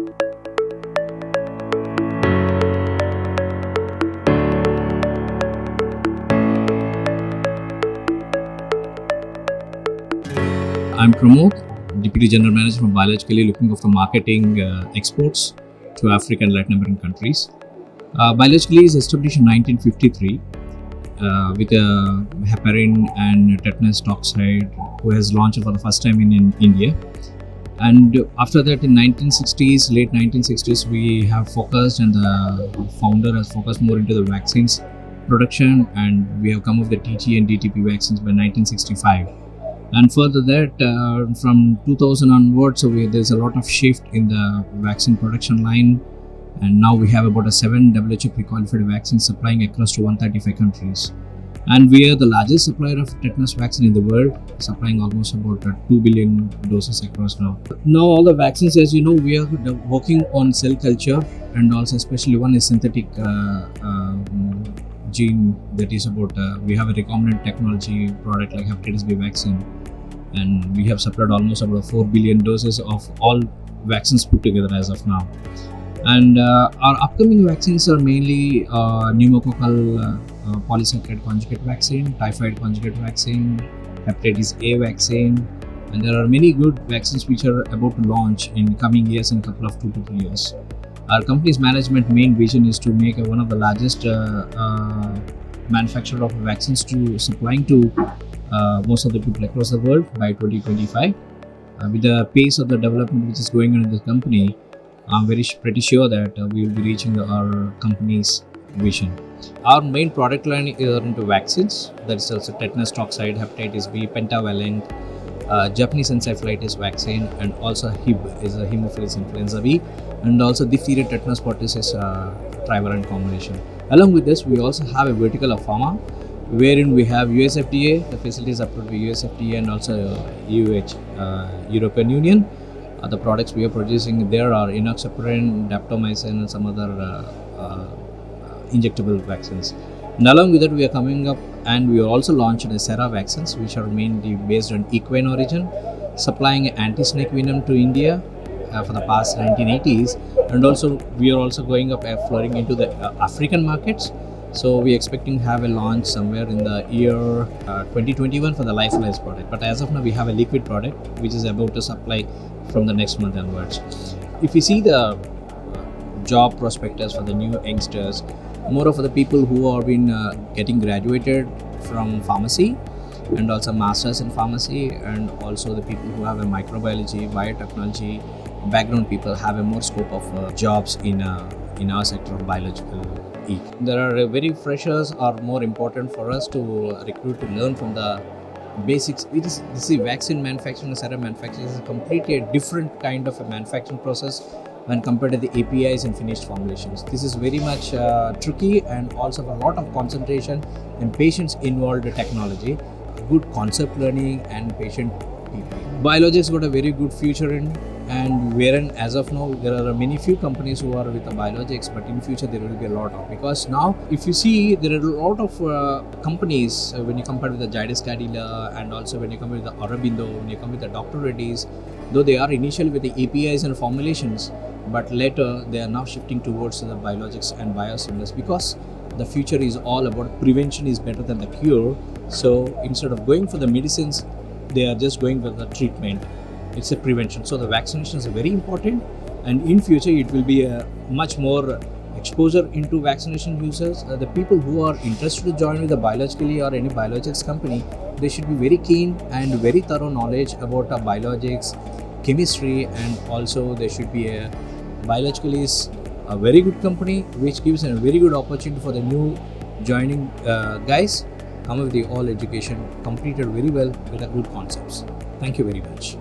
I'm Pramod, Deputy General Manager from Biologically, looking after marketing exports to African and Latin American countries. Biologically is established in 1953 with heparin and tetanus toxide, who has launched for the first time in India. And after that, in 1960s, late 1960s, we have focused, and the founder has focused more into the vaccines production, and we have come up with the TG and DTP vaccines by 1965. And further that, from 2000 onwards, so there's a lot of shift in the vaccine production line, and now we have about 7 WHO pre-qualified vaccines supplying across to 135 countries. And we are the largest supplier of tetanus vaccine in the world, supplying almost about 2 billion doses across now. Now all the vaccines, as you know, we are working on cell culture, and also especially one is synthetic gene, that is about, we have a recombinant technology product like hepatitis B vaccine, and we have supplied almost about 4 billion doses of all vaccines put together as of now. And our upcoming vaccines are mainly pneumococcal polysaccharide conjugate vaccine, typhoid conjugate vaccine, hepatitis A vaccine, and there are many good vaccines which are about to launch in coming years, in a couple of 2 to 3 years. Our company's management main vision is to make one of the largest manufacturer of vaccines to supplying to most of the people across the world by 2025. With the pace of the development which is going on in this company, I'm pretty sure that we will be reaching our company's vision. Our main product line is into vaccines, that is also tetanus toxide, hepatitis B, pentavalent, Japanese encephalitis vaccine, and also HIB is a Haemophilus influenza B, and also diphtheria tetanus pertussis trivalent combination. Along with this, we also have a vertical of pharma, wherein we have US FDA, the facilities approved by US FDA, and also European Union. The products we are producing there are enoxaparin, daptomycin, and some other injectable vaccines. And along with that, we are coming up, and we are also launching a Sera vaccines, which are mainly based on equine origin, supplying anti-snake venom to India for the past 1980s, and also we are also going up exploring into the African markets. So we are expecting to have a launch somewhere in the year 2021 for the lyophilized product. But as of now, we have a liquid product which is about to supply from the next month onwards. If you see the job prospectus for the new youngsters, more of the people who have been getting graduated from pharmacy, and also masters in pharmacy, and also the people who have a microbiology, biotechnology background, people have a more scope of jobs in our sector of biological. There are very freshers are more important for us to recruit, to learn from the basics. This is vaccine manufacturing, serum manufacturing is a completely different kind of a manufacturing process when compared to the APIs and finished formulations. This is very much tricky, and also a lot of concentration and patients involved technology, good concept learning, and patient people. Biologics got a very good future in, and wherein as of now there are many few companies who are with the biologics, but in future there will be a lot of, because now if you see there are a lot of companies when you compare with the Zydus Cadila, and also when you compare with the Aurobindo, when you come with the Dr. Reddy's, though they are initially with the APIs and formulations, but later they are now shifting towards the biologics and biosimilars, because the future is all about prevention is better than the cure. So instead of going for the medicines, they are just going for the treatment. It's a prevention. So the vaccination is very important, and in future it will be a much more exposure into vaccination users. The people who are interested to join with the biologically or any biologics company, they should be very keen and very thorough knowledge about biologics, chemistry, and also there should be a biologically is a very good company which gives a very good opportunity for the new joining guys. Come with the all education completed very well with the good concepts. Thank you very much.